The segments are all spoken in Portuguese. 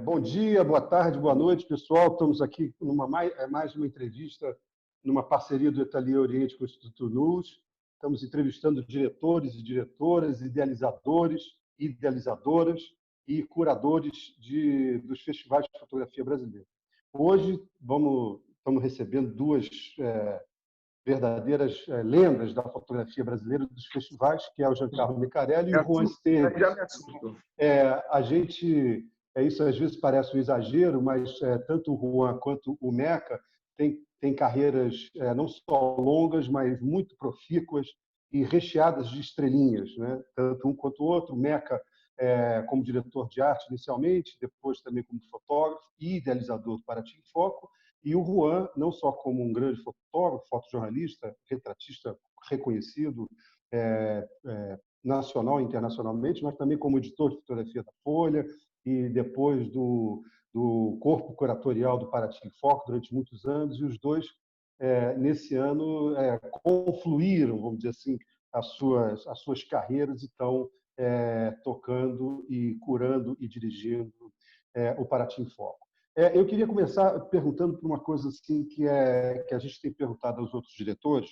Bom dia, boa tarde, boa noite, pessoal. Estamos aqui numa mais uma entrevista numa parceria do Ateliê Oriente com o Instituto NUS. Estamos entrevistando diretores e diretoras, idealizadores, idealizadoras e curadores dos festivais de fotografia brasileira. Hoje estamos recebendo duas verdadeiras lendas da fotografia brasileira dos festivais, que é o Giancarlo Miccarelli e o Juan Esteves. Já me assusto. Isso às vezes parece um exagero, mas tanto o Juan quanto o Meca têm carreiras não só longas, mas muito profícuas e recheadas de estrelinhas, né? Tanto um quanto o outro. O Meca como diretor de arte inicialmente, depois também como fotógrafo e idealizador do Paraty em Foco, e o Juan não só como um grande fotógrafo, fotojornalista, retratista reconhecido nacional e internacionalmente, mas também como editor de fotografia da Folha e depois do corpo curatorial do Paraty em Foco durante muitos anos, e os dois, nesse ano, confluíram, vamos dizer assim, as suas carreiras e estão tocando e curando e dirigindo o Paraty em Foco. Eu queria começar perguntando por uma coisa assim que a gente tem perguntado aos outros diretores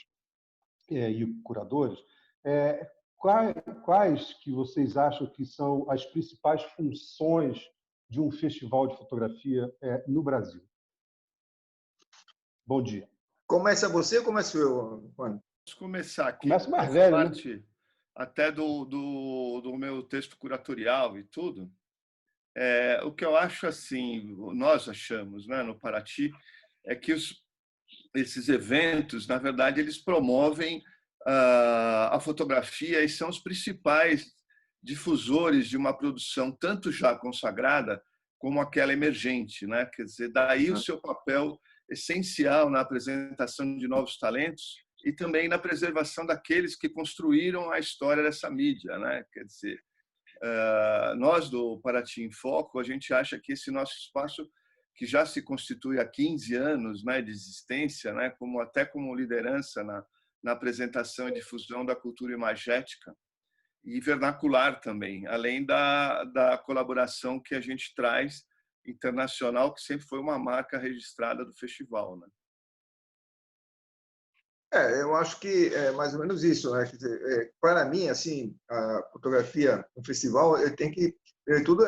e curadores, quais que vocês acham que são as principais funções de um festival de fotografia no Brasil? Bom dia. Começa você ou começo eu, Juan? Vamos começar aqui. Começa mais velho, parte, né? Até do meu texto curatorial e tudo. O que eu acho assim, nós achamos, né, no Paraty, é que esses eventos, na verdade, eles promovem a fotografia e são os principais difusores de uma produção tanto já consagrada como aquela emergente, né? Quer dizer, daí o seu papel essencial na apresentação de novos talentos e também na preservação daqueles que construíram a história dessa mídia, né? Quer dizer, nós do Paraty em Foco, a gente acha que esse nosso espaço, que já se constitui há 15 anos, né, de existência, né, até como liderança na apresentação e difusão da cultura imagética e vernacular também, além da colaboração que a gente traz internacional, que sempre foi uma marca registrada do festival, né? Eu acho que é mais ou menos isso, né? Quer dizer, para mim, assim, a fotografia no festival, ele tem que, tudo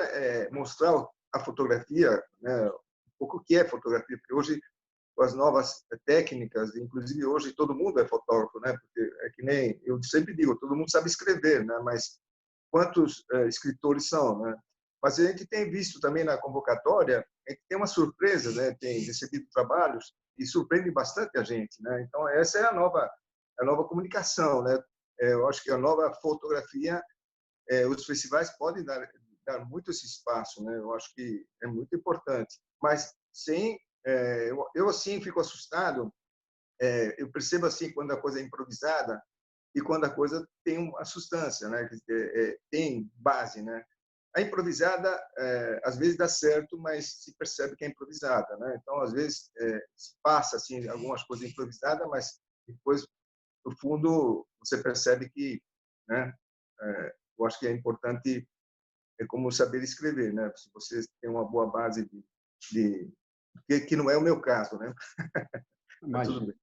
mostrar a fotografia, né? Um pouco o que é fotografia, porque hoje com as novas técnicas, inclusive hoje todo mundo é fotógrafo, né? Porque é que nem eu sempre digo, todo mundo sabe escrever, né? Mas quantos escritores são, né? Mas a gente tem visto também na convocatória, a gente tem uma surpresa, né? Tem recebido trabalhos e surpreende bastante a gente, né? Então essa é a nova comunicação, né? Eu acho que a nova fotografia, os festivais podem dar muito esse espaço, né? Eu acho que é muito importante, mas sem eu assim fico assustado, eu percebo assim quando a coisa é improvisada e quando a coisa tem uma substância, né? Tem base, né? A improvisada, às vezes dá certo, mas se percebe que é improvisada, né? Então, às vezes, se passa assim algumas coisas improvisadas, mas depois, no fundo, você percebe que, né? Eu acho que é importante, como saber escrever, né? Se você tem uma boa base que não é o meu caso, né? Mas tudo bem.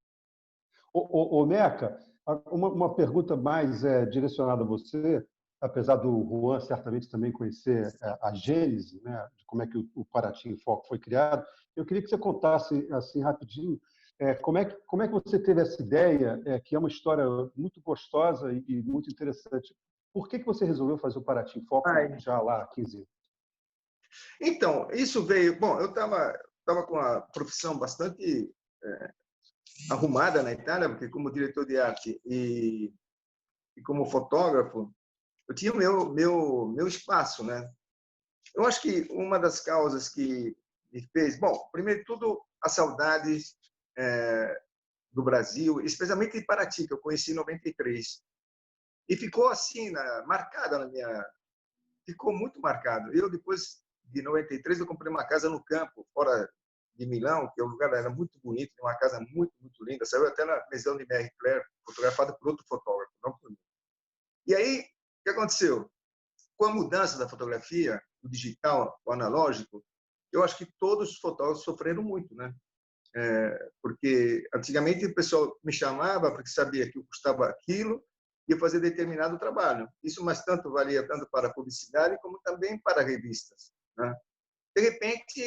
Ô, Meca, uma pergunta mais direcionada a você, apesar do Juan certamente também conhecer a gênese, né, de como é que o Paraty em Foco foi criado. Eu queria que você contasse assim rapidinho como é que você teve essa ideia, que é uma história muito gostosa e muito interessante. Por que você resolveu fazer o Paraty em Foco já lá há 15 anos? Então, isso veio... Bom, eu estava com uma profissão bastante arrumada na Itália, porque como diretor de arte e como fotógrafo, eu tinha o meu espaço, né? Eu acho que uma das causas que me fez... Bom, primeiro de tudo, a saudade do Brasil, especialmente de Paraty, que eu conheci em 93. E ficou assim, marcada na minha... Ficou muito marcado. Eu, depois de 93, eu comprei uma casa no campo, fora de Milão, que o lugar era muito bonito, uma casa muito, muito linda. Saiu até na Maison de Marie Claire, fotografada por outro fotógrafo, não por mim. E aí, o que aconteceu? Com a mudança da fotografia, do digital, o analógico, eu acho que todos os fotógrafos sofreram muito, né? Porque antigamente o pessoal me chamava porque sabia que eu custava aquilo e eu fazia determinado trabalho. Isso, mas tanto valia tanto para a publicidade como também para revistas, né? De repente,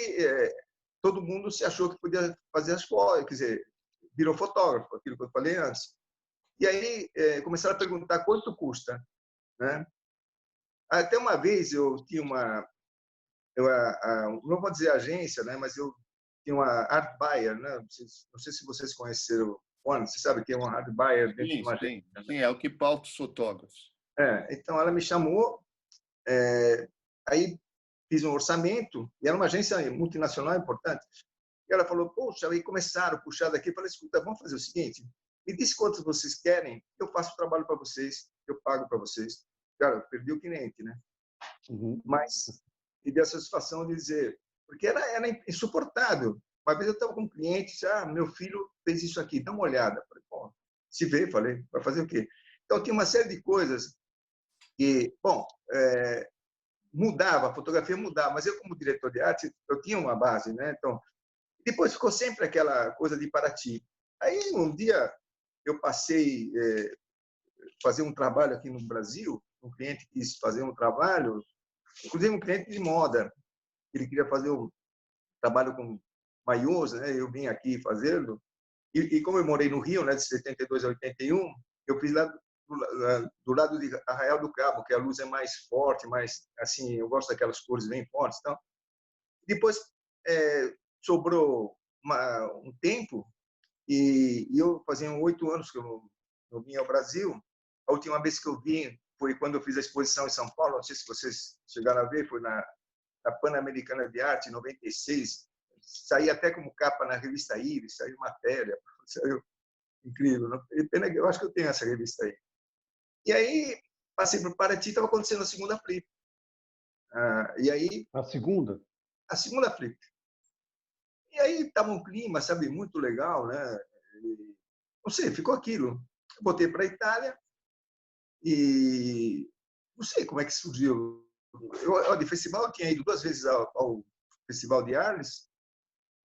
todo mundo se achou que podia fazer as fotos, quer dizer, virou fotógrafo, aquilo que eu falei antes. E aí começaram a perguntar quanto custa, né? Até uma vez eu tinha não vou dizer agência, né? Mas eu tinha uma art buyer, né? Não sei se vocês conheceram. Juan, você sabe que é uma art buyer dentro de uma agência? Sim, é o que pauta os fotógrafos. Então ela me chamou, aí fiz um orçamento, e era uma agência multinacional importante. E ela falou, poxa, aí começaram a puxar daqui. Eu falei, escuta, vamos fazer o seguinte, me diz quantos vocês querem, eu faço o trabalho para vocês, eu pago para vocês. Cara, eu perdi o cliente, né? Uhum. Mas tive a satisfação de dizer, porque era insuportável. Uma vez eu estava com um cliente, disse, meu filho fez isso aqui, dá uma olhada. Falei, bom, se vê, falei, vai fazer o quê? Então, tinha uma série de coisas que, bom, mudava, a fotografia mudava, mas eu, como diretor de arte, eu tinha uma base, né? Então, depois ficou sempre aquela coisa de Paraty. Aí, um dia, eu passei fazer um trabalho aqui no Brasil, um cliente quis fazer um trabalho, inclusive um cliente de moda, ele queria fazer um trabalho com maiôs, né? Eu vim aqui fazendo, e como eu morei no Rio, né, de 72 a 81, eu fiz lá do lado de Arraial do Cabo, que a luz é mais forte, mais assim, eu gosto daquelas cores bem fortes, então. Depois sobrou um tempo e eu fazia 8 anos que eu vim ao Brasil. A última vez que eu vim foi quando eu fiz a exposição em São Paulo, não sei se vocês chegaram a ver, foi na Pan-Americana de Arte, em 96. Saí até como capa na revista Iris, saiu matéria, saiu incrível. Pena que eu acho que eu tenho essa revista aí. E aí, passei por Paraty, estava acontecendo a segunda Flip. E aí... A segunda? A segunda Flip. E aí estava um clima, sabe, muito legal, né? Não sei, ficou aquilo. Eu botei para a Itália e não sei como é que surgiu. De festival eu tinha ido 2 vezes ao Festival de Arles,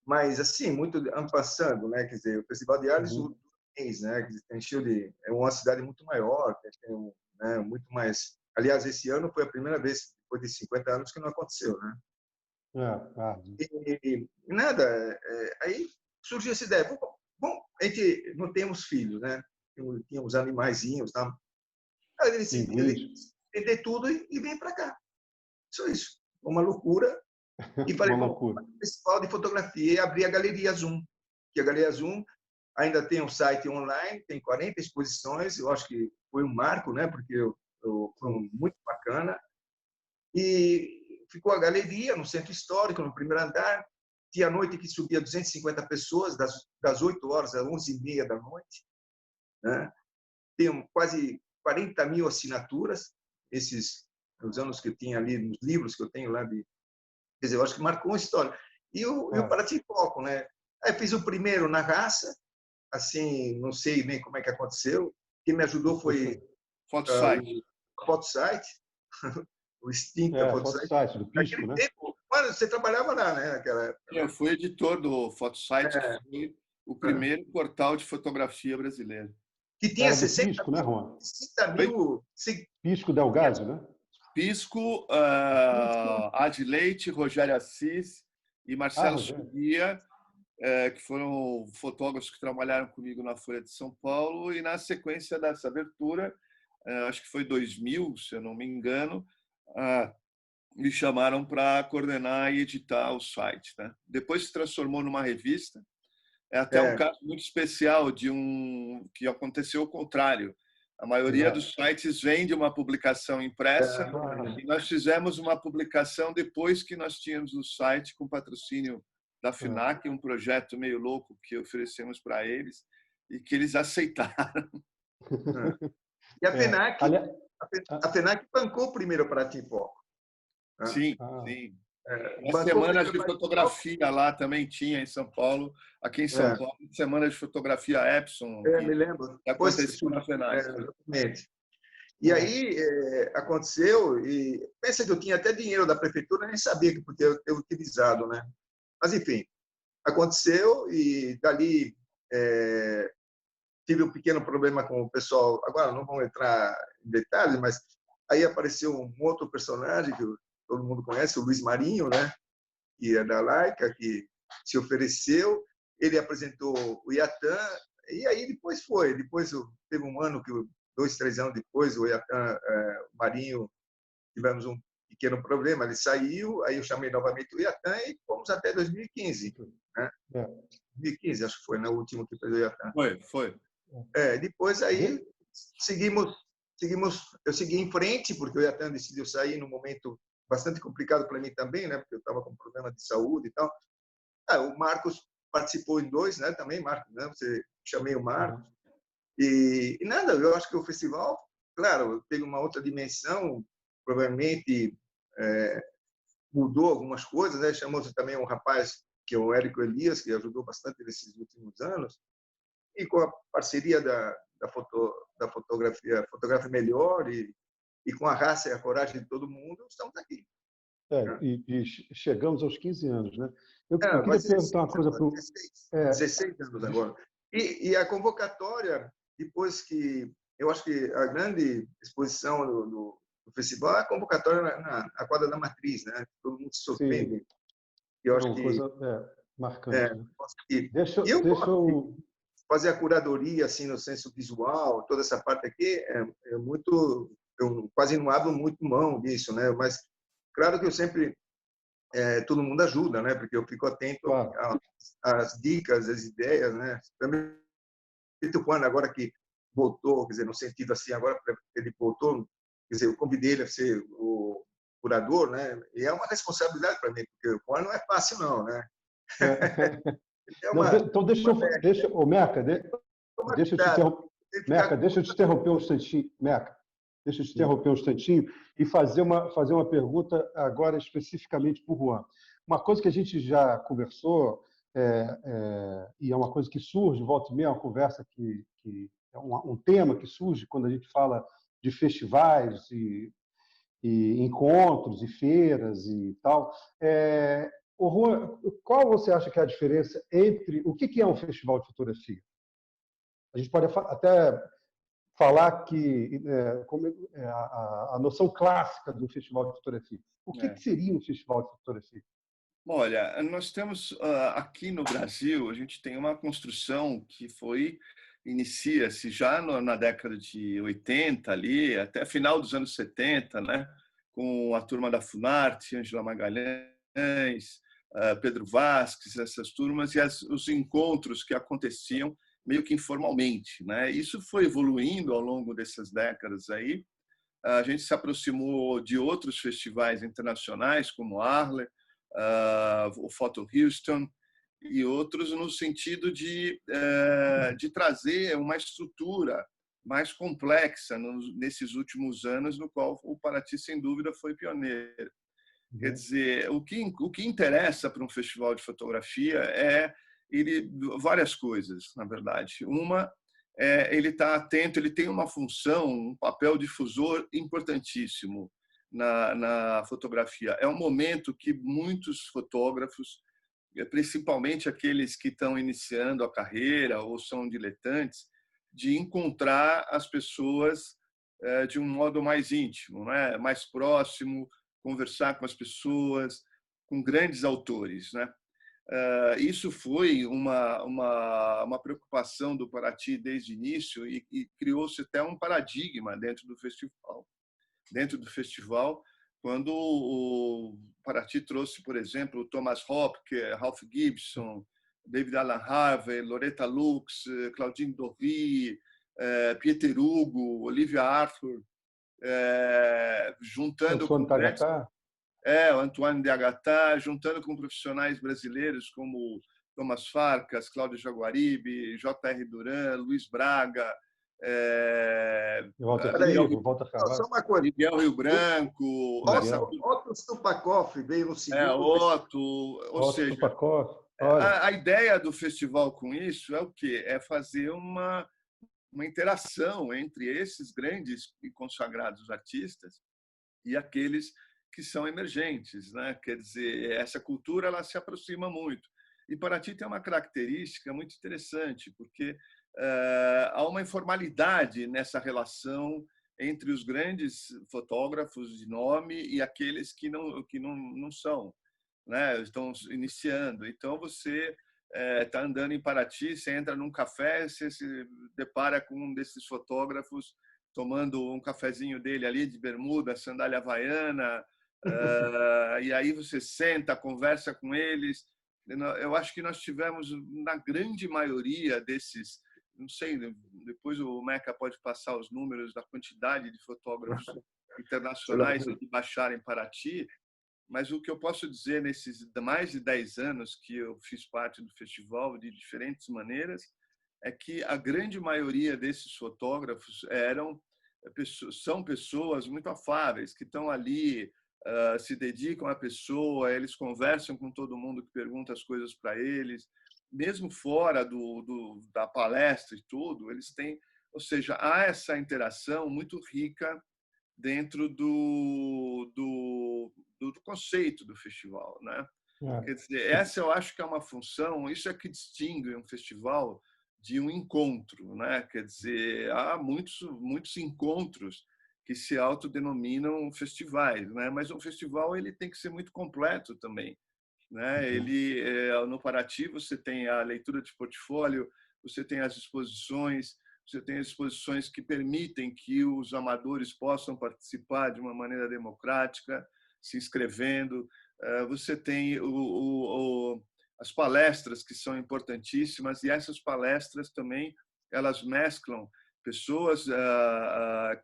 mas assim, muito ano passando, né? Quer dizer, o Festival de Arles do mês, né? Quer dizer, é uma cidade muito maior, tem né, muito mais. Aliás, esse ano foi a primeira vez depois de 50 anos que não aconteceu, né? E nada, aí surgiu essa ideia. Bom, a gente não temos filhos, né? Tínhamos animaizinhos, tá? Aí ele decidi vender tudo e vem para cá. Só isso. Uma loucura. E falei, festival de fotografia, e abri a Galeria Zoom. Que a Galeria Zoom ainda tem um site online, tem 40 exposições. Eu acho que foi um marco, né? Porque foi muito bacana. E ficou a galeria no centro histórico, no primeiro andar. Tinha noite que subia 250 pessoas, das 8 horas às 11h30 da noite. Né? Tem quase 40 mil assinaturas, os anos que eu tinha ali, nos livros que eu tenho lá. Quer dizer, eu acho que marcou uma história. E o Paraty Foco, né? Aí fiz o primeiro na raça, assim, não sei nem como é que aconteceu. Quem me ajudou foi o Fotosite. O extinto Fotosite do Pisco, né? Mano, você trabalhava lá, né? Naquela época. Eu fui editor do Fotosite, que foi o primeiro portal de fotografia brasileiro. Que tinha 60 Pisco, né, Juan? 60 mil... Pisco Delgado, né? Pisco, Adi Leite, Rogério Assis e Marcelo Subia, que foram fotógrafos que trabalharam comigo na Folha de São Paulo, e na sequência dessa abertura, acho que foi 2000, se eu não me engano, me chamaram para coordenar e editar o site, né? Depois se transformou numa revista. É até um caso muito especial de que aconteceu o contrário. A maioria dos sites vem de uma publicação impressa e nós fizemos uma publicação depois que nós tínhamos o site com patrocínio da FINAC, um projeto meio louco que oferecemos para eles e que eles aceitaram. E a FINAC bancou o primeiro Paraty Foco. Sim, sim. As semanas de fotografia lá também tinha em São Paulo, aqui em São Paulo, semanas de fotografia Epson. Me lembro. Aconteceu na FINAC. Exatamente. E aí aconteceu, e pensa que eu tinha até dinheiro da prefeitura, nem sabia que podia ter utilizado, né? Mas, enfim, aconteceu e dali tive um pequeno problema com o pessoal. Agora, não vou entrar em detalhes, mas aí apareceu um outro personagem que todo mundo conhece, o Luiz Marinho, né? Que é da Laica, que se ofereceu. Ele apresentou o Iatan, e aí depois foi. Depois teve um ano que, 2, 3 anos depois, o Iatan, o Marinho, tivemos um pequeno problema. Ele saiu, aí eu chamei novamente o Iatan e fomos até 2015. Né? 2015, acho que foi, né? O último que fez o Iatan. Foi. Depois aí eu segui em frente, porque o Iatan decidiu sair num momento bastante complicado para mim também, né? Porque eu estava com problema de saúde e tal. O Marcos participou em 2, né? Também, Marcos, né? Você chamei o Marcos. E nada, eu acho que o festival, claro, teve uma outra dimensão, provavelmente mudou algumas coisas, né? Chamou-se também um rapaz, que é o Érico Elias, que ajudou bastante nesses últimos anos, e com a parceria da fotografia Melhor e com a raça e a coragem de todo mundo, estamos aqui. E chegamos aos 15 anos, né? Eu queria perguntar uma coisa para o... 16 anos agora. E a convocatória, depois que... Eu acho que a grande exposição do festival é a convocatória na quadra da Matriz, né? Todo mundo se surpreende. Sim. Eu acho uma que... coisa marcante. Né? Deixa eu fazer a curadoria assim no senso visual, toda essa parte aqui é muito... Eu quase não abro muito mão disso, né? Mas claro que eu sempre... todo mundo ajuda, né? Porque eu fico atento às dicas, às ideias, né? Também o Juan, agora que voltou, quer dizer, no sentido assim, agora ele voltou, quer dizer, eu convidei ele a ser o curador, né? E é uma responsabilidade para mim, porque o Juan não é fácil, não, né? Então, deixa eu... Meca, deixa eu te interromper. Meca, deixa eu te interromper um instantinho. Meca, deixa eu te interromper um instantinho e fazer uma pergunta agora especificamente para o Juan. Uma coisa que a gente já conversou, e é uma coisa que surge, volta e meia, uma conversa que é um tema que surge quando a gente fala de festivais e encontros e feiras e tal. Juan, qual você acha que é a diferença entre... O que é um festival de fotografia? A gente pode até falar que a noção clássica do festival de fotografia. O que seria um festival de fotografia? Olha, nós temos aqui no Brasil, a gente tem uma construção que inicia-se já na década de 80 ali, até final dos anos 70, né? Com a turma da Funarte, Ângela Magalhães, Pedro Vasques, essas turmas, e os encontros que aconteciam meio que informalmente, né? Isso foi evoluindo ao longo dessas décadas aí. A gente se aproximou de outros festivais internacionais, como Arles, o Photo Houston e outros, no sentido de trazer uma estrutura mais complexa nesses últimos anos, no qual o Paraty, sem dúvida, foi pioneiro. Quer dizer, o que interessa para um festival de fotografia várias coisas, na verdade. Uma ele está atento, ele tem uma função, um papel difusor importantíssimo na fotografia. É um momento que muitos fotógrafos, principalmente aqueles que estão iniciando a carreira ou são diletantes, de encontrar as pessoas de um modo mais íntimo, né? Mais próximo, conversar com as pessoas, com grandes autores, né? Isso foi uma preocupação do Paraty desde o início e criou-se até um paradigma dentro do festival. Quando o Paraty trouxe, por exemplo, o Thomas Hopke, Ralph Gibson, David Alan Harvey, Loretta Lux, Claudine Dory, Pieter Hugo, Olivia Arthur, juntando com o Antoine de Agatha, juntando com profissionais brasileiros como Thomas Farkas, Cláudio Jaguaribe, J.R. Duran, Luiz Braga, Walter Carvalho, Miguel Rio Branco, Otto Stupakoff veio no segundo. Ou seja, a ideia do festival com isso é o quê? É fazer uma uma interação entre esses grandes e consagrados artistas e aqueles que são emergentes, né? Quer dizer, essa cultura ela se aproxima muito. E Paraty tem uma característica muito interessante, porque há uma informalidade nessa relação entre os grandes fotógrafos de nome e aqueles que não são, né? Estão iniciando. Então, você está andando em Paraty, você entra num café, você se depara com um desses fotógrafos tomando um cafezinho dele ali de bermuda, sandália havaiana, e aí você senta, conversa com eles. Eu acho que nós tivemos, na grande maioria desses, não sei, depois o Meca pode passar os números da quantidade de fotógrafos internacionais que baixaram em Paraty, mas o que eu posso dizer nesses mais de 10 anos que eu fiz parte do festival, de diferentes maneiras, é que a grande maioria desses fotógrafos são pessoas muito afáveis, que estão ali, se dedicam à pessoa, eles conversam com todo mundo que pergunta as coisas para eles, mesmo fora da palestra e tudo, eles têm, ou seja, há essa interação muito rica dentro do conceito do festival, né? Quer dizer, essa eu acho que é uma função, isso é que distingue um festival de um encontro, né? Quer dizer, há muitos encontros que se autodenominam festivais, né? Mas um festival ele tem que ser muito completo também, né? Ele no Paraty você tem a leitura de portfólio, você tem as exposições, você tem exposições que permitem que os amadores possam participar de uma maneira democrática, se inscrevendo. Você tem as palestras, que são importantíssimas, e essas palestras também elas mesclam pessoas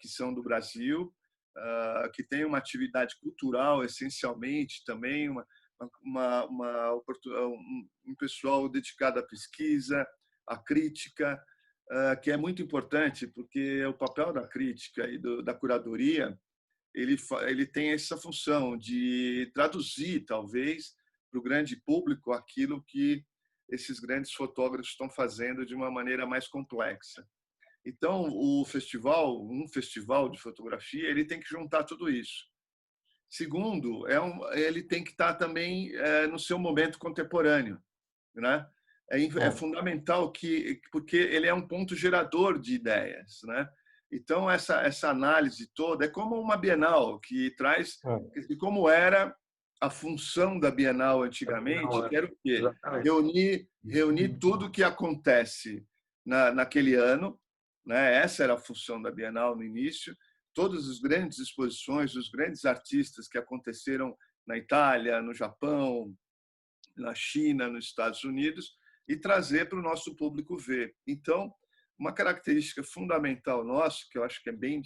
que são do Brasil, que têm uma atividade cultural, essencialmente, também um pessoal dedicado à pesquisa, à crítica, que é muito importante, porque o papel da crítica e da curadoria ele tem essa função de traduzir, talvez, para o grande público aquilo que esses grandes fotógrafos estão fazendo de uma maneira mais complexa. Então, um festival de fotografia, ele tem que juntar tudo isso. Segundo, ele tem que estar também no seu momento contemporâneo, né? É fundamental porque ele é um ponto gerador de ideias, né? Então essa análise toda é como uma Bienal que traz como era a função da Bienal antigamente, que era o quê? Reunir tudo que acontece naquele ano, né? Essa era a função da Bienal no início, todas as grandes exposições, os grandes artistas que aconteceram na Itália, no Japão, na China, nos Estados Unidos, e trazer para o nosso público ver. Então, uma característica fundamental nossa, que eu acho que é bem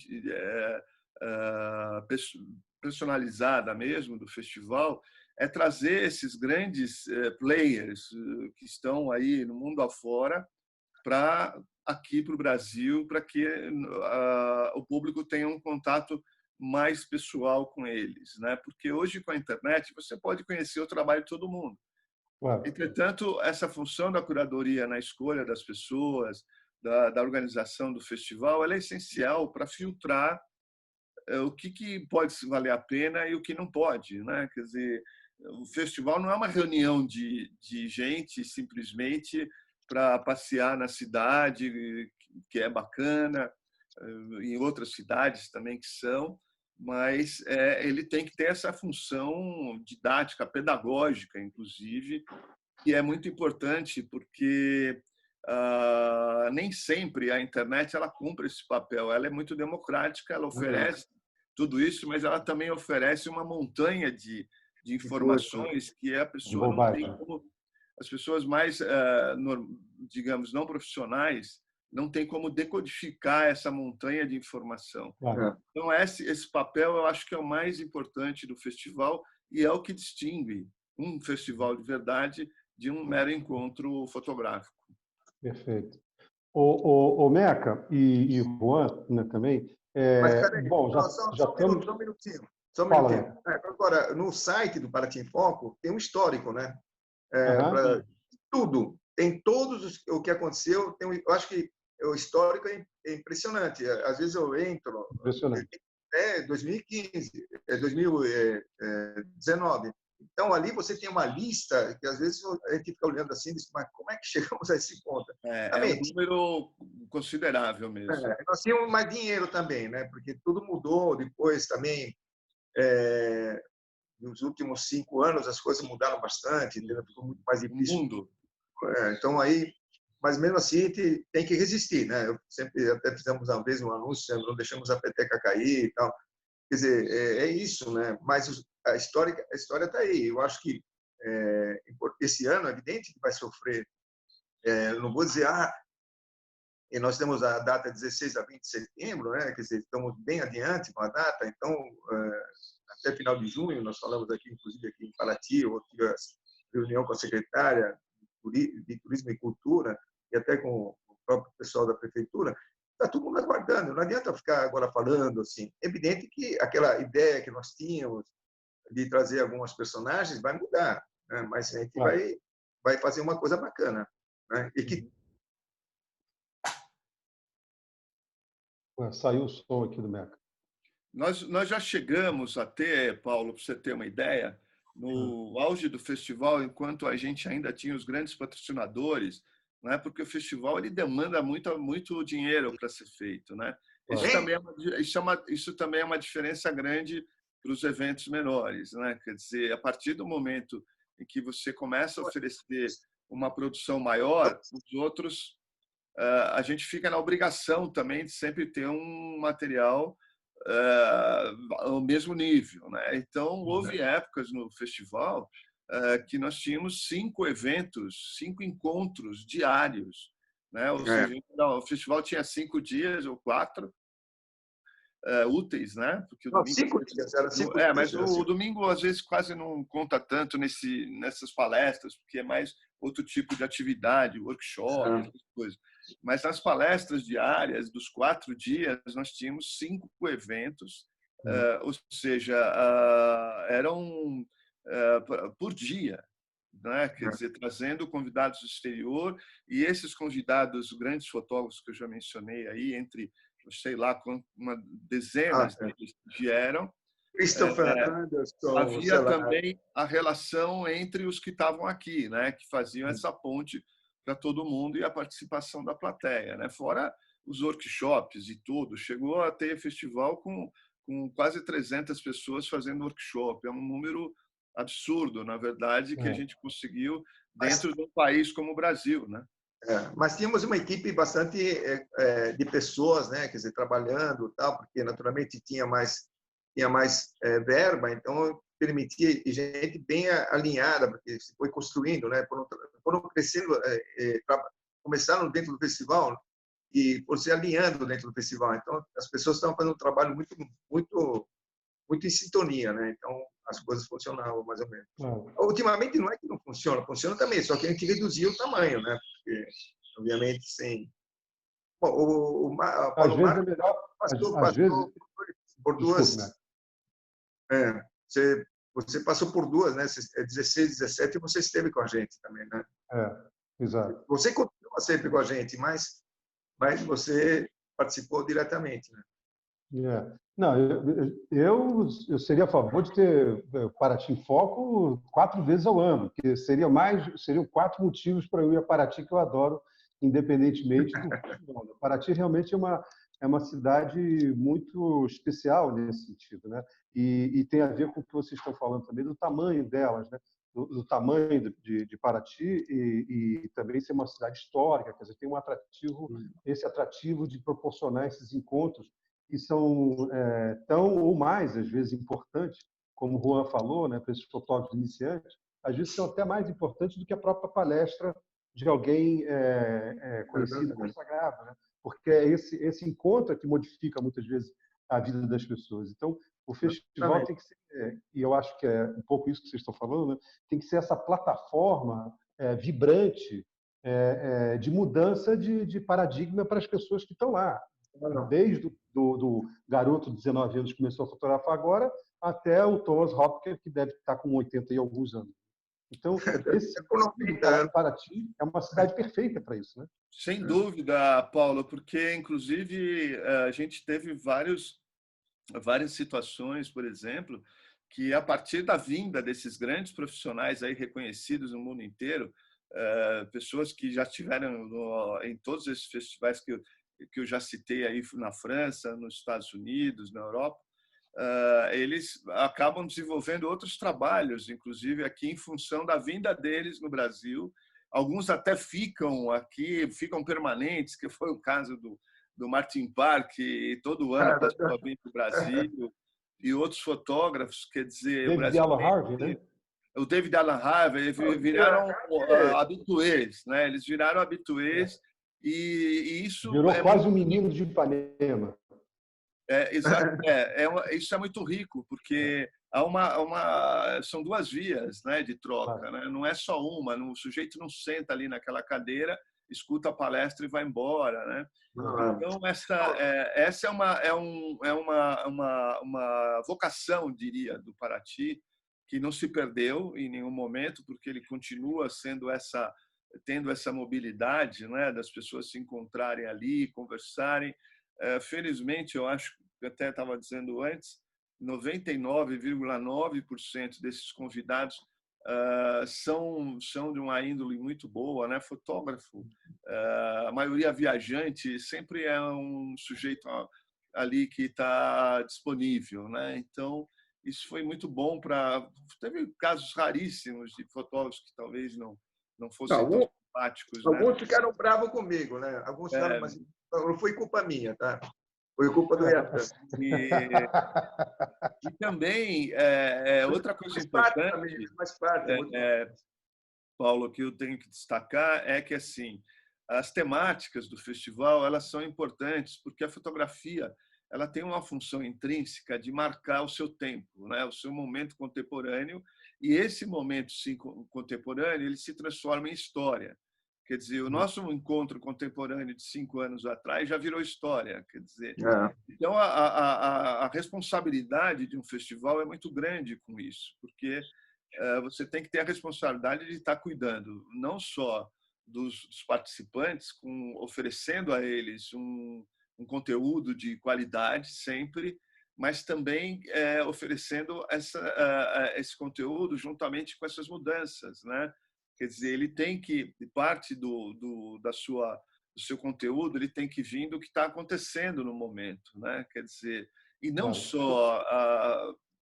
personalizada mesmo do festival, é trazer esses grandes players que estão aí no mundo afora aqui para o Brasil, para que o público tenha um contato mais pessoal com eles, né? Porque hoje com a internet você pode conhecer o trabalho de todo mundo. Entretanto, essa função da curadoria na escolha das pessoas, da organização do festival, ela é essencial para filtrar o que pode valer a pena e o que não pode, né? Quer dizer, o festival não é uma reunião de gente simplesmente para passear na cidade, que é bacana, em outras cidades também que são, mas ele tem que ter essa função didática, pedagógica, inclusive, que é muito importante, porque nem sempre a internet ela cumpre esse papel. Ela é muito democrática, ela oferece tudo isso, mas ela também oferece uma montanha de informações que a pessoa não tem como. As pessoas mais, digamos, não profissionais, não tem como decodificar essa montanha de informação. Então, esse papel eu acho que é o mais importante do festival e é o que distingue um festival de verdade de um mero encontro fotográfico. Perfeito. O Meca e Juan, né, também. Mas peraí, bom, já temos... Só um minutinho. Agora, no site do Paraty em Foco tem um histórico, né? Tudo. Tem todos o que aconteceu. Eu acho que o histórico é impressionante. Às vezes eu entro, Impressionante. 2015, 2019. Então, ali você tem uma lista que, às vezes, a gente fica olhando assim e diz, mas como é que chegamos a esse ponto? É um número considerável mesmo. Nós tínhamos mais dinheiro também, né? Porque tudo mudou depois também. Nos últimos 5 anos, as coisas mudaram bastante, entendeu? Ficou muito mais difícil. Mundo. Então, aí, mas mesmo assim, a gente tem que resistir, né? Eu sempre até fizemos uma vez um anúncio, não deixamos a peteca cair e tal. Quer dizer, é isso, né? Mas a história está aí. Eu acho que esse ano é evidente que vai sofrer. Eu não vou dizer, e nós temos a data 16 a 20 de setembro, né? Quer dizer, estamos bem adiante com a data. Então, até final de junho, nós falamos aqui, inclusive aqui em Paraty, eu tive a reunião com a secretária de Turismo e Cultura e até com o próprio pessoal da prefeitura. Está todo mundo aguardando. Não adianta ficar agora falando assim. É evidente que aquela ideia que nós tínhamos de trazer algumas personagens vai mudar, né? Mas a gente vai fazer uma coisa bacana, né? E que Saiu o som aqui do Meca. Nós já chegamos a ter, Paulo, para você ter uma ideia, no auge do festival, enquanto a gente ainda tinha os grandes patrocinadores, né? Porque o festival ele demanda muito dinheiro para ser feito, né? Isso também é uma diferença grande para os eventos menores, né? Quer dizer, a partir do momento em que você começa a oferecer uma produção maior, os outros, a gente fica na obrigação também de sempre ter um material ao mesmo nível, né? Então, houve épocas no festival que nós tínhamos 5 eventos, 5 encontros diários, né? Ou seja, o festival tinha 5 dias ou 4 úteis, né? Porque o domingo 5 dias, era 5 mas dias. o domingo às vezes quase não conta tanto nessas palestras, porque é mais outro tipo de atividade, workshop, essas coisas. Mas nas palestras diárias dos 4 dias nós tínhamos 5 eventos, ou seja, eram por dia, né? Quer dizer, trazendo convidados do exterior, e esses convidados, grandes fotógrafos que eu já mencionei aí, entre sei lá, uma dezenas deles vieram. Christopher Anderson, havia também a relação entre os que estavam aqui, né, que faziam essa ponte para todo mundo e a participação da plateia, né? Fora os workshops e tudo. Chegou a ter festival com quase 300 pessoas fazendo workshop. É um número absurdo, na verdade, que a gente conseguiu dentro de um país como o Brasil, né? Mas tínhamos uma equipe bastante de pessoas, né? Quer dizer, trabalhando, tal, porque naturalmente tinha mais verba, então permitia gente bem alinhada, porque se foi construindo, né? Foram crescendo, começaram dentro do festival e por se alinhando dentro do festival. Então as pessoas estavam fazendo um trabalho muito em sintonia, né? Então as coisas funcionavam mais ou menos. Ultimamente não é que não funciona, funciona também, só que a gente reduziu o tamanho, né? Porque, obviamente, sem... Bom, o Paulo Marcos passou por duas... Você passou por duas, né? 16, 17, e você esteve com a gente também, né? Exato. Você continua sempre com a gente, mas você participou diretamente, né? Não, eu seria a favor de ter Paraty em Foco 4 vezes ao ano, porque seriam 4 motivos para eu ir a Paraty, que eu adoro, independentemente do futebol. Paraty realmente é uma cidade muito especial nesse sentido, né? E tem a ver com o que vocês estão falando também do tamanho delas, né? Do tamanho de Paraty e também ser uma cidade histórica, quer dizer, tem um atrativo, esse atrativo de proporcionar esses encontros que são tão ou mais, às vezes, importantes, como o Juan falou, né, para esses fotógrafos iniciantes, às vezes são até mais importantes do que a própria palestra de alguém conhecido, consagrado, né? Porque é esse encontro que modifica, muitas vezes, a vida das pessoas. Então, o festival tem que ser, e eu acho que é um pouco isso que vocês estão falando, né? Tem que ser essa plataforma vibrante de mudança de paradigma para as pessoas que estão lá. Desde do garoto de 19 anos que começou a fotografar agora, até o Thomas Hopker, que deve estar com 80 e alguns anos. Então, esse Paraty é uma cidade perfeita para isso, né? Sem dúvida, Paulo, porque, inclusive, a gente teve várias situações, por exemplo, que a partir da vinda desses grandes profissionais aí reconhecidos no mundo inteiro, pessoas que já estiveram em todos esses festivais que eu já citei aí na França, nos Estados Unidos, na Europa, eles acabam desenvolvendo outros trabalhos, inclusive aqui em função da vinda deles no Brasil. Alguns até ficam aqui, ficam permanentes, que foi o caso do Martin Park, e todo ano passou a vir para o Brasil, e outros fotógrafos, quer dizer, David Alan Harvey, né? O David Alan Harvey viraram habituês, né? Eles viraram habituês e isso virou quase um menino de Ipanema. Isso é muito rico, porque são duas vias, né, de troca, né? Não é só uma. O sujeito não senta ali naquela cadeira, escuta a palestra e vai embora, né? Então essa uma vocação, diria, do Paraty, que não se perdeu em nenhum momento, porque ele continua tendo essa mobilidade, né, das pessoas se encontrarem ali, conversarem. Felizmente, eu acho que até estava dizendo antes, 99,9% desses convidados são de uma índole muito boa, né? Fotógrafo, a maioria viajante, sempre é um sujeito ali que está disponível, né? Então, isso foi muito bom Teve casos raríssimos de fotógrafos que talvez não fossem tão simpáticos, né? Alguns ficaram bravos comigo, né? Alguns ficaram, mas não foi culpa minha, tá? Foi culpa do Iatan. E também, outra coisa importante, Paulo, que eu tenho que destacar é que, assim, as temáticas do festival, elas são importantes porque a fotografia ela tem uma função intrínseca de marcar o seu tempo, né? O seu momento contemporâneo, e esse momento contemporâneo ele se transforma em história. Quer dizer, o nosso encontro contemporâneo de 5 anos atrás já virou história. Quer dizer, então a responsabilidade de um festival é muito grande com isso, porque você tem que ter a responsabilidade de estar cuidando não só dos participantes, oferecendo a eles um conteúdo de qualidade sempre, mas também oferecendo esse conteúdo juntamente com essas mudanças, né? Quer dizer, ele tem que, parte do seu conteúdo, ele tem que vir do que está acontecendo no momento, né? Quer dizer, e não só,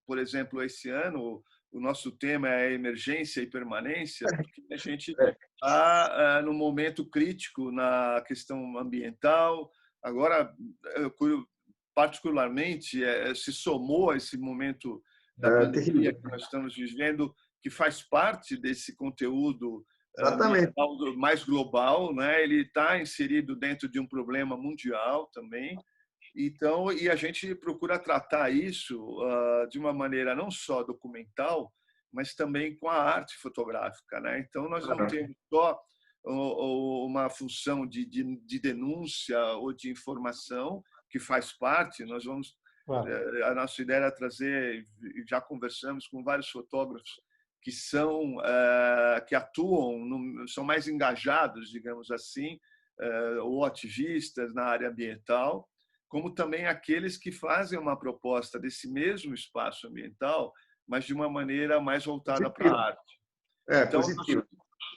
por exemplo, esse ano o nosso tema é emergência e permanência, porque a gente está no momento crítico na questão ambiental. Agora, particularmente, se somou a esse momento da pandemia que nós estamos vivendo, que faz parte desse conteúdo mais global, né? Ele está inserido dentro de um problema mundial também. Então, e a gente procura tratar isso de uma maneira não só documental, mas também com a arte fotográfica, né? Então, nós não temos só uma função de denúncia ou de informação, que faz parte. Nós vamos a nossa ideia era trazer, já conversamos com vários fotógrafos que atuam, são mais engajados, digamos assim, ou ativistas na área ambiental, como também aqueles que fazem uma proposta desse mesmo espaço ambiental, mas de uma maneira mais voltada para a arte. Então, positivo.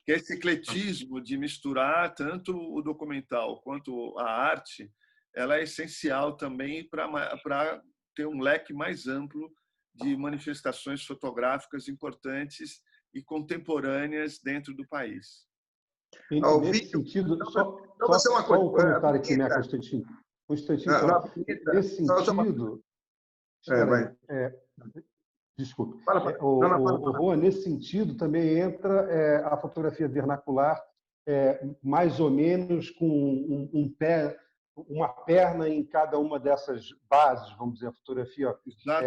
Esse ecletismo de misturar tanto o documental quanto a arte, ela é essencial também para ter um leque mais amplo de manifestações fotográficas importantes e contemporâneas dentro do país. Nesse sentido, só um comentário aqui, né, Constantino? Nesse sentido, desculpe, Juan, nesse sentido também entra a fotografia vernacular, mais ou menos com uma perna em cada uma dessas bases, vamos dizer, a fotografia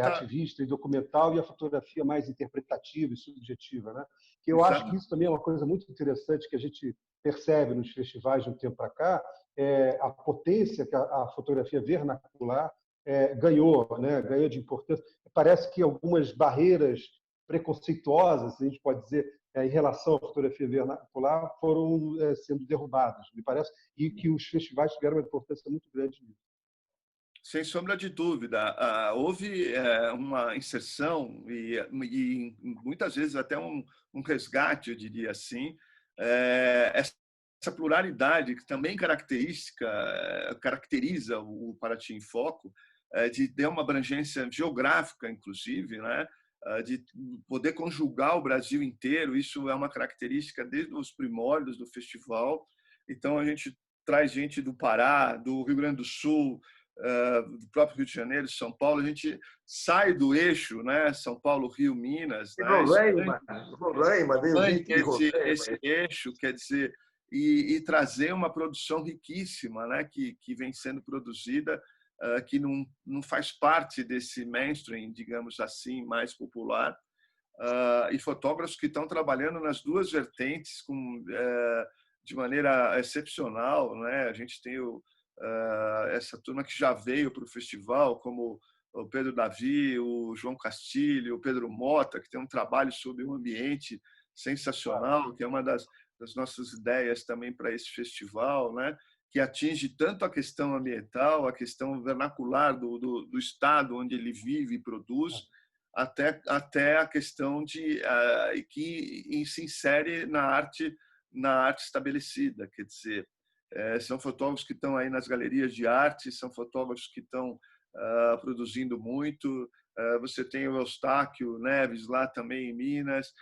ativista e documental e a fotografia mais interpretativa e subjetiva, né? Que eu acho que isso também é uma coisa muito interessante que a gente percebe nos festivais de um tempo para cá, a potência que a fotografia vernacular ganhou, né? Ganhou de importância. Parece que algumas barreiras preconceituosas, se a gente pode dizer, em relação à fotografia vernacular, foram sendo derrubadas, me parece, e que os festivais tiveram uma importância muito grande nisso. Sem sombra de dúvida. Houve uma inserção e muitas vezes até um resgate, eu diria assim, essa pluralidade que também caracteriza o Paraty em Foco, de ter uma abrangência geográfica, inclusive, né? De poder conjugar o Brasil inteiro. Isso é uma característica desde os primórdios do festival. Então, a gente traz gente do Pará, do Rio Grande do Sul, do próprio Rio de Janeiro, São Paulo. A gente sai do eixo, né? São Paulo, Rio, Minas, né? Roraima, veio gente de Roraima. Esse eixo, quer dizer, e trazer uma produção riquíssima, né? Que vem sendo produzida, que não faz parte desse mainstream, digamos assim, mais popular, e fotógrafos que estão trabalhando nas duas vertentes de maneira excepcional, né? A gente tem essa turma que já veio para o festival, como o Pedro Davi, o João Castilho, o Pedro Mota, que tem um trabalho sobre um ambiente sensacional, que é uma das nossas ideias também para esse festival, né? Que atinge tanto a questão ambiental, a questão vernacular do estado onde ele vive e produz, até a questão que se insere na arte estabelecida. Quer dizer, são fotógrafos que estão aí nas galerias de arte, são fotógrafos que estão produzindo muito. Você tem o Eustáquio Neves lá também em Minas,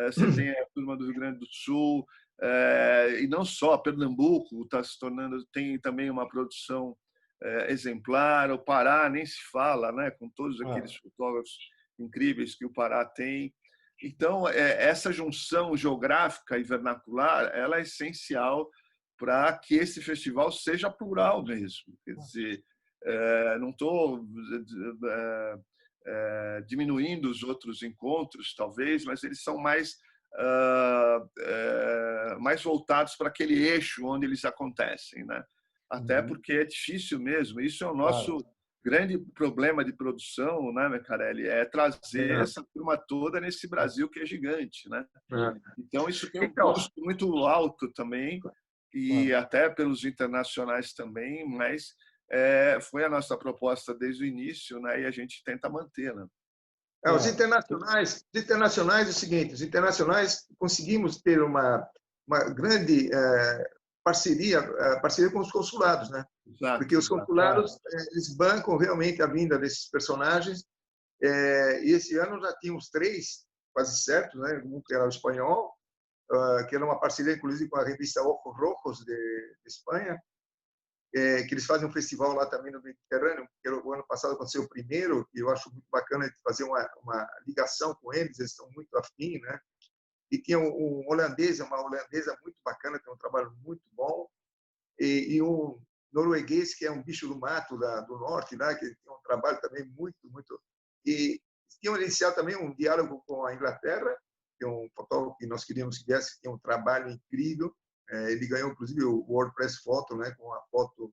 você tem a turma do Rio Grande do Sul, e não só, Pernambuco está se tornando, tem também uma produção exemplar. O Pará nem se fala, né, com todos aqueles fotógrafos incríveis que o Pará tem. Então, essa junção geográfica e vernacular, ela é essencial para que esse festival seja plural mesmo. Quer dizer, não estou diminuindo os outros encontros, talvez, mas eles são mais voltados para aquele eixo onde eles acontecem, né? Até porque é difícil mesmo. Isso é o nosso grande problema de produção, né, Mecarelli? É trazer essa turma toda nesse Brasil que é gigante, né? Então, isso tem um custo muito alto também, e até pelos internacionais também, mas foi a nossa proposta desde o início, né? E a gente tenta manter, né? Os internacionais é o seguinte: os internacionais conseguimos ter uma grande parceria com os consulados, né? Exato, porque os consulados eles bancam realmente a vinda desses personagens. E esse ano já tínhamos 3 quase certos, né? Um que era o espanhol, que era uma parceria inclusive com a revista Ojos Rojos de Espanha, que eles fazem um festival lá também no Mediterrâneo, que o ano passado aconteceu o primeiro, e eu acho muito bacana fazer uma ligação com eles, eles estão muito afim, né? E tinha uma holandesa muito bacana, tem um trabalho muito bom, e um norueguês que é um bicho do mato do norte, né? Que tem um trabalho também muito, muito... E tinham iniciado também um diálogo com a Inglaterra, que é um fotógrafo que nós queríamos que viesse, que tem um trabalho incrível. Ele ganhou, inclusive, o WordPress Photo, né, com a foto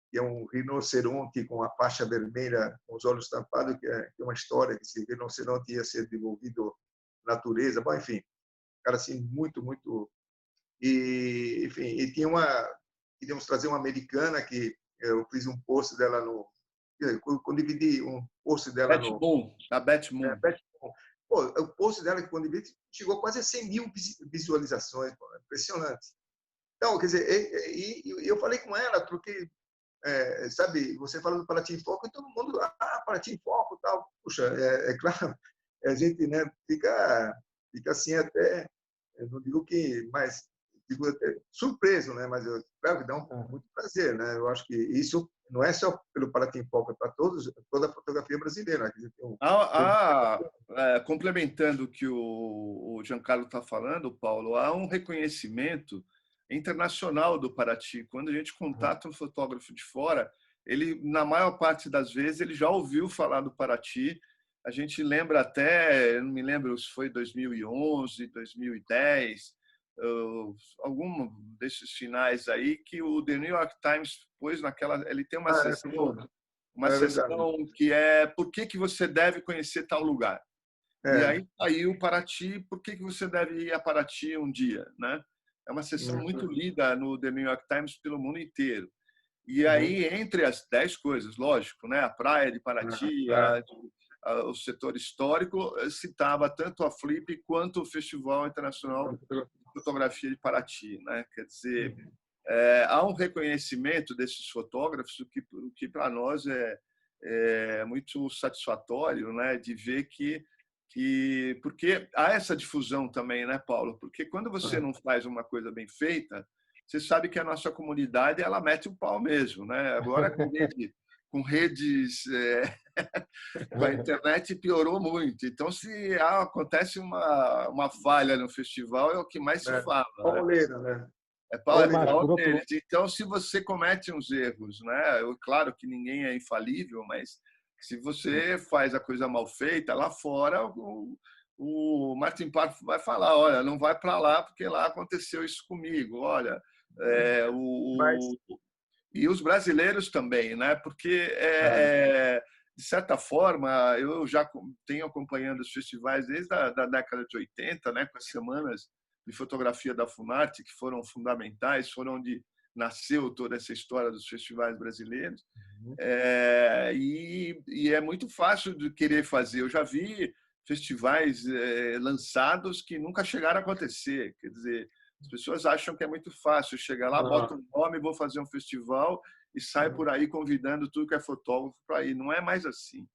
que é um rinoceronte com a faixa vermelha, com os olhos tampados, que é uma história que esse rinoceronte ia ser devolvido à natureza. Bom, enfim, cara assim, muito, muito... E, enfim, e queríamos trazer uma americana que eu fiz um post dela quando dividi um post dela a Beth Moon. O post dela, quando dividi, chegou quase a 100 mil visualizações. Pô, impressionante. Então, quer dizer, eu falei com ela, porque, sabe, você fala do Paraty em Foco, e todo mundo, Paraty em Foco, tal. Puxa, claro, a gente, né, fica assim até, eu não digo que, mas fico até surpreso, né? Mas claro que dá muito prazer, né? Eu acho que isso não é só pelo Paraty em Foco, é para toda a fotografia brasileira. Quer dizer, complementando o que o Giancarlo está falando, Paulo, há um reconhecimento internacional do Paraty. Quando a gente contata um fotógrafo de fora, ele, na maior parte das vezes, ele já ouviu falar do Paraty. A gente lembra até, eu não me lembro se foi 2011, 2010, algum desses finais aí, que o The New York Times pôs ele tem uma sessão que é por que você deve conhecer tal lugar. E aí saiu Paraty. Por que você deve ir a Paraty um dia, né? É uma sessão muito lida no The New York Times pelo mundo inteiro. E aí, entre as 10 coisas, lógico, né? A praia de Paraty, o setor histórico, citava tanto a Flip quanto o Festival Internacional de Fotografia de Paraty, né? Quer dizer, há um reconhecimento desses fotógrafos, o que para nós é muito satisfatório, né? De ver porque há essa difusão também, né, Paulo? Porque quando você não faz uma coisa bem feita, você sabe que a nossa comunidade ela mete o pau mesmo, né? Agora com redes, com a internet piorou muito. Então, se acontece uma falha no festival, é o que mais se fala. Pauleira, né? Pauleira. Então, se você comete uns erros, né? Claro que ninguém é infalível, mas se você faz a coisa mal feita, lá fora o Martin Park vai falar, olha, não vai para lá porque lá aconteceu isso comigo, olha, e os brasileiros também, né? Porque de certa forma eu já tenho acompanhando os festivais desde da década de 80, né? Com as semanas de fotografia da Funarte que foram fundamentais, foram onde nasceu toda essa história dos festivais brasileiros. E é muito fácil de querer fazer. Eu já vi festivais lançados que nunca chegaram a acontecer. Quer dizer, as pessoas acham que é muito fácil chegar lá, bota um nome, vou fazer um festival e sai por aí convidando tudo que é fotógrafo para ir. Não é mais assim.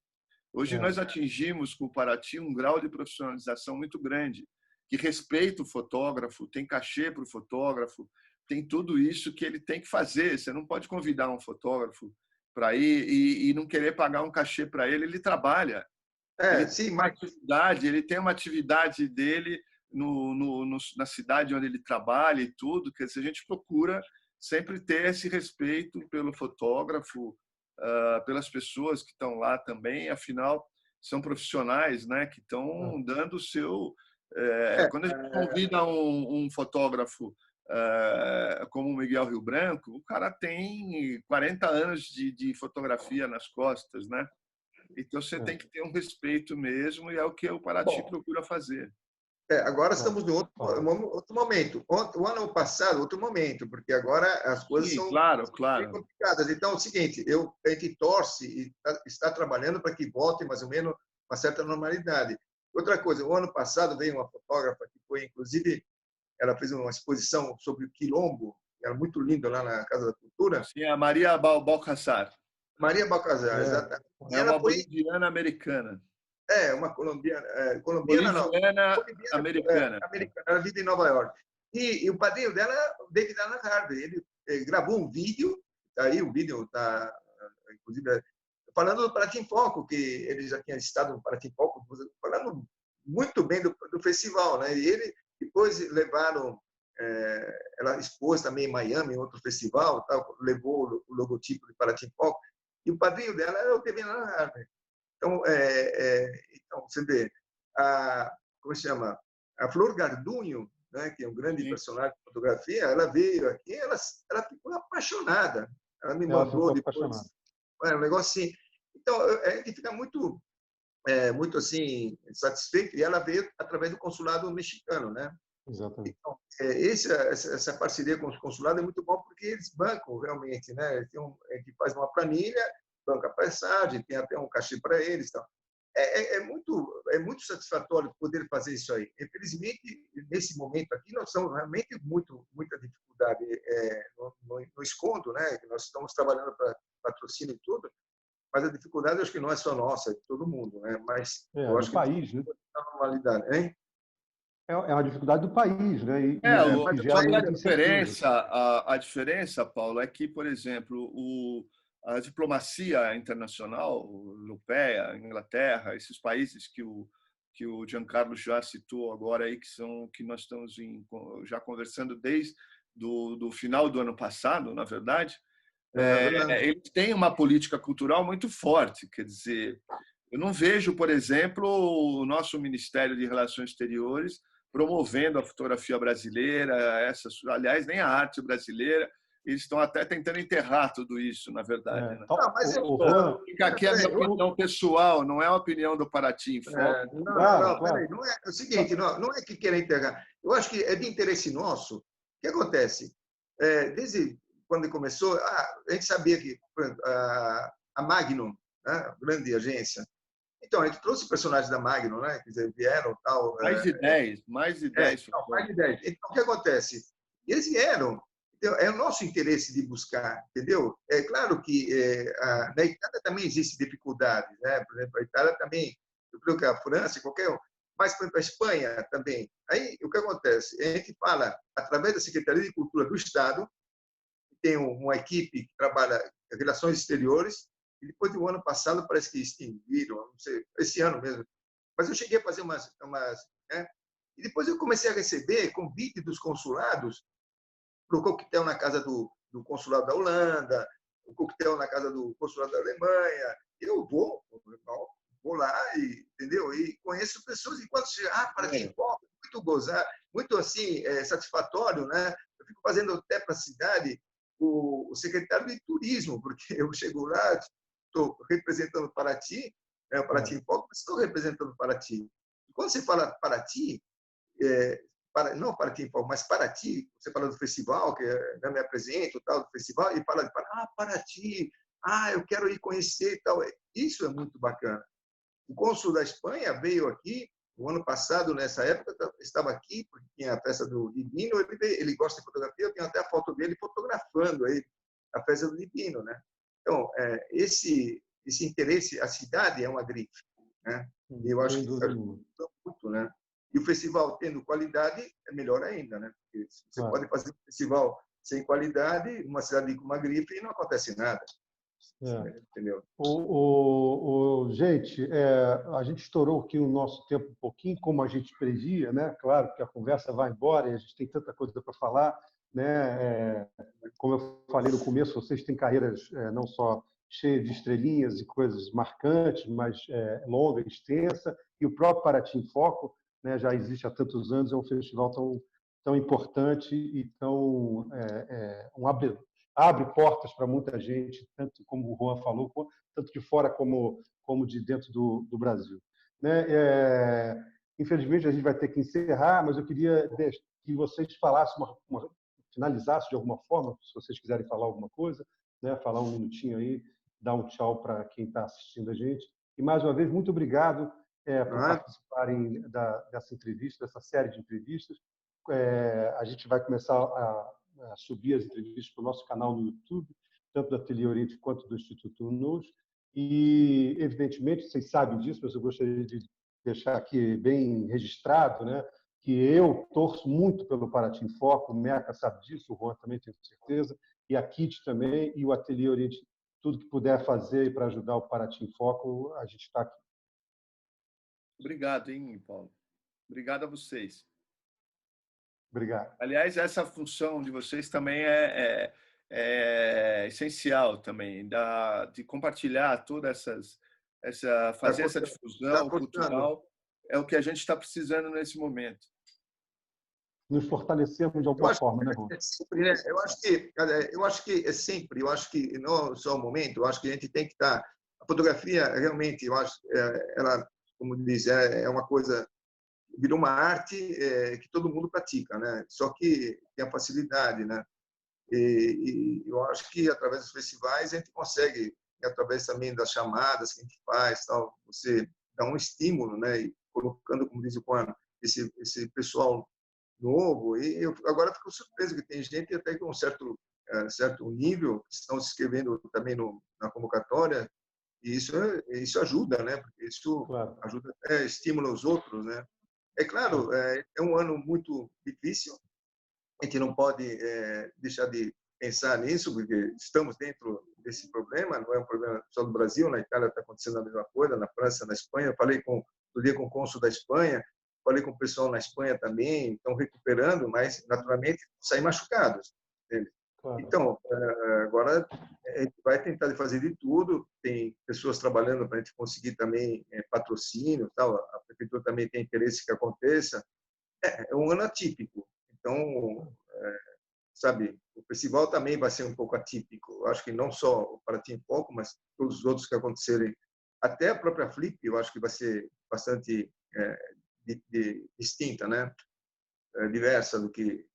Hoje nós atingimos com o Paraty um grau de profissionalização muito grande, que respeita o fotógrafo, tem cachê para o fotógrafo, tem tudo isso que ele tem que fazer. Você não pode convidar um fotógrafo para ir e não querer pagar um cachê para ele. Ele trabalha. Ele tem uma atividade dele na cidade onde ele trabalha e tudo. Quer dizer, a gente procura sempre ter esse respeito pelo fotógrafo, pelas pessoas que estão lá também. Afinal, são profissionais, né, que estão dando o seu... Quando a gente convida um fotógrafo como o Miguel Rio Branco, o cara tem 40 anos de fotografia nas costas, né? Então você tem que ter um respeito mesmo, e é o que o Paraty procura fazer. Agora estamos em outro momento. O ano passado, outro momento, porque agora as coisas são bem complicadas. Então, é o seguinte, a gente torce e está trabalhando para que volte mais ou menos uma certa normalidade. Outra coisa, o ano passado veio uma fotógrafa que foi, inclusive, ela fez uma exposição sobre o Quilombo, era muito linda lá na Casa da Cultura. Sim, a Maria Balcassar. Maria Balcassar, exatamente. É uma boliviana americana. Uma colombiana americana. Ela vive em Nova York. E o padrinho dela é David Alan Harvey. Ele gravou um vídeo, aí o vídeo está, inclusive, falando do Paraty em Foco, que ele já tinha estado no Paraty em Foco, falando muito bem do festival, né? E ele depois levaram, ela expôs também em Miami, em outro festival, levou o logotipo de Paraty em Foco, e o padrinho dela era o David Alan Harvey. Então, então, você vê, como se chama? A Flor Gardunho, né, que é um grande personagem de fotografia, ela veio aqui, ela ficou apaixonada. Ela me mandou depois. Um negócio assim. Então, a gente fica muito assim, satisfeito, e ela veio através do consulado mexicano, né? Exatamente. Então, essa parceria com os consulados é muito bom, porque eles bancam realmente, né? A gente faz uma planilha, banca a passagem, tem até um cachê para eles. Então. É muito satisfatório poder fazer isso aí. Infelizmente, nesse momento aqui, nós estamos realmente muita dificuldade. No escondo, né? Nós estamos trabalhando para patrocínio e tudo, mas a dificuldade eu acho que não é só nossa, é de todo mundo, né? Mas eu acho do país, né? A normalidade, hein? É uma dificuldade do país, né? A diferença, Paulo, é que, por exemplo, a diplomacia internacional, europeia, Inglaterra, esses países que o Giancarlo já citou agora aí, que nós estamos já conversando desde do final do ano passado, na verdade, eles têm uma política cultural muito forte. Quer dizer, eu não vejo, por exemplo, o nosso Ministério de Relações Exteriores promovendo a fotografia brasileira, aliás, nem a arte brasileira. eles estão até tentando enterrar tudo isso, na verdade. Né? Então, Não, mas Fica aqui a minha opinião pessoal, não é a opinião do Paraty em Foco. Claro. Peraí, não é o seguinte, não é que querem entregar. Eu acho que é de interesse nosso. O que acontece? Desde quando começou, a gente sabia que por exemplo, a Magnum, né, grande agência, então a gente trouxe personagens da Magnum, né, quer dizer, vieram tal. Mais de 10. Mais de 10. Então o que acontece? Eles vieram. Então, é o nosso interesse de buscar, entendeu? É claro que na Itália também existem dificuldades, né? Por exemplo, a Itália também, eu creio que a França, qualquer um, mas, por exemplo, a Espanha também. Aí, o que acontece? A gente fala, através da Secretaria de Cultura do Estado, tem uma equipe que trabalha em relações exteriores, e depois do ano passado parece que extinguiram, não sei, esse ano mesmo. Mas eu cheguei a fazer umas né? E depois eu comecei a receber convite dos consulados para o coquetel na casa do consulado da Holanda, o coquetel na casa do consulado da Alemanha. Eu vou lá e, entendeu? E conheço pessoas e quando chega, Paraty Foco, muito gozar, muito assim satisfatório, né? Eu fico fazendo até para a cidade o secretário de turismo, porque eu chego lá, estou representando Paraty, o Paraty em Foco, mas estou representando Paraty. E quando você fala Paraty, não Paraty, mas Paraty, você fala do festival, que eu me apresento, tal, do festival, e fala de Paraty, eu quero ir conhecer e tal. Isso é muito bacana. O cônsul da Espanha veio aqui, o ano passado, nessa época, estava aqui, porque tinha a festa do Divino, ele gosta de fotografia, eu tenho até a foto dele fotografando aí a festa do Divino, né? Então, esse interesse, a cidade é uma grife, né? E eu acho que ajuda muito, né? E o festival tendo qualidade é melhor ainda, né? Porque você pode fazer um festival sem qualidade, uma cidade com uma grife e não acontece nada. Entendeu? Gente, a gente estourou aqui o nosso tempo um pouquinho, como a gente previa, né? Claro que a conversa vai embora e a gente tem tanta coisa para falar, né? Como eu falei no começo, vocês têm carreiras não só cheias de estrelinhas e coisas marcantes, mas longa, extensa, e o próprio Paraty em Foco, né, já existe há tantos anos, é um festival tão importante e abre portas para muita gente, tanto como o Juan falou, tanto de fora como de dentro do Brasil. Né? Infelizmente, a gente vai ter que encerrar, mas eu queria que vocês falassem, finalizassem de alguma forma, se vocês quiserem falar alguma coisa, né? Falar um minutinho aí, dar um tchau para quem está assistindo a gente. E, mais uma vez, muito obrigado por participarem dessa entrevista, dessa série de entrevistas. A gente vai começar a subir as entrevistas para o nosso canal no YouTube, tanto do Ateliê Oriente quanto do Instituto NUS. E, evidentemente, vocês sabem disso, mas eu gostaria de deixar aqui bem registrado, né, que eu torço muito pelo Paraty em Foco, o Meca sabe disso, o Juan também tenho certeza, e a Kit também, e o Ateliê Oriente, tudo que puder fazer para ajudar o Paraty em Foco, a gente está aqui. Obrigado, hein, Paulo. Obrigado a vocês. Obrigado. Aliás, essa função de vocês também é essencial também, de compartilhar todas fazer essa difusão cultural, é o que a gente está precisando nesse momento. Nos fortalecemos de alguma forma, né, Rô? Eu acho que é sempre, eu acho que não só o momento, eu acho que a gente tem que estar. A fotografia, realmente, eu acho, ela, como diz, é uma coisa, virou uma arte que todo mundo pratica, né? Só que tem a facilidade, né? E eu acho que através dos festivais a gente consegue, através também das chamadas que a gente faz, tal, você dá um estímulo, né? E colocando, como diz o Juan, esse pessoal novo. E eu agora fico surpreso que tem gente até com um certo nível que estão se inscrevendo também na convocatória. E isso ajuda, né? Porque isso ajuda, estimula os outros, né? É claro, é um ano muito difícil. A gente não pode deixar de pensar nisso, porque estamos dentro desse problema. Não é um problema só do Brasil. Na Itália está acontecendo a mesma coisa, na França, na Espanha. Eu falei outro dia com o cônsul da Espanha, falei com o pessoal na Espanha também, estão recuperando, mas naturalmente saem machucados. Claro. Então, agora a gente vai tentar fazer de tudo. Tem pessoas trabalhando para a gente conseguir também patrocínio, tal. A prefeitura também tem interesse que aconteça. É um ano atípico. Então, sabe, o festival também vai ser um pouco atípico. Eu acho que não só o Paraty em Foco, mas todos os outros que acontecerem. Até a própria Flip, eu acho que vai ser bastante distinta, né? Diversa do que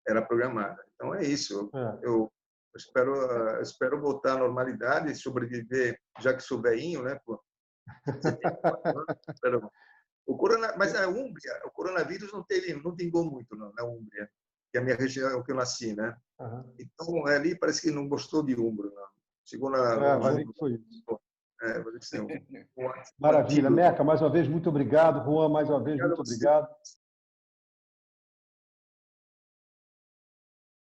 era programada. Então é isso. Eu espero voltar à normalidade, sobreviver, já que sou velhinho, né? Por 74 anos, mas a Úmbria, o coronavírus não vingou muito na Úmbria, que é a minha região que eu nasci, né? Uhum. Então ali parece que não gostou de Umbro, não. Chegou Vai ver que foi isso. Vai ver que sim, Maravilha. antídoto. Meca, mais uma vez, muito obrigado. Juan, mais uma vez, muito obrigado.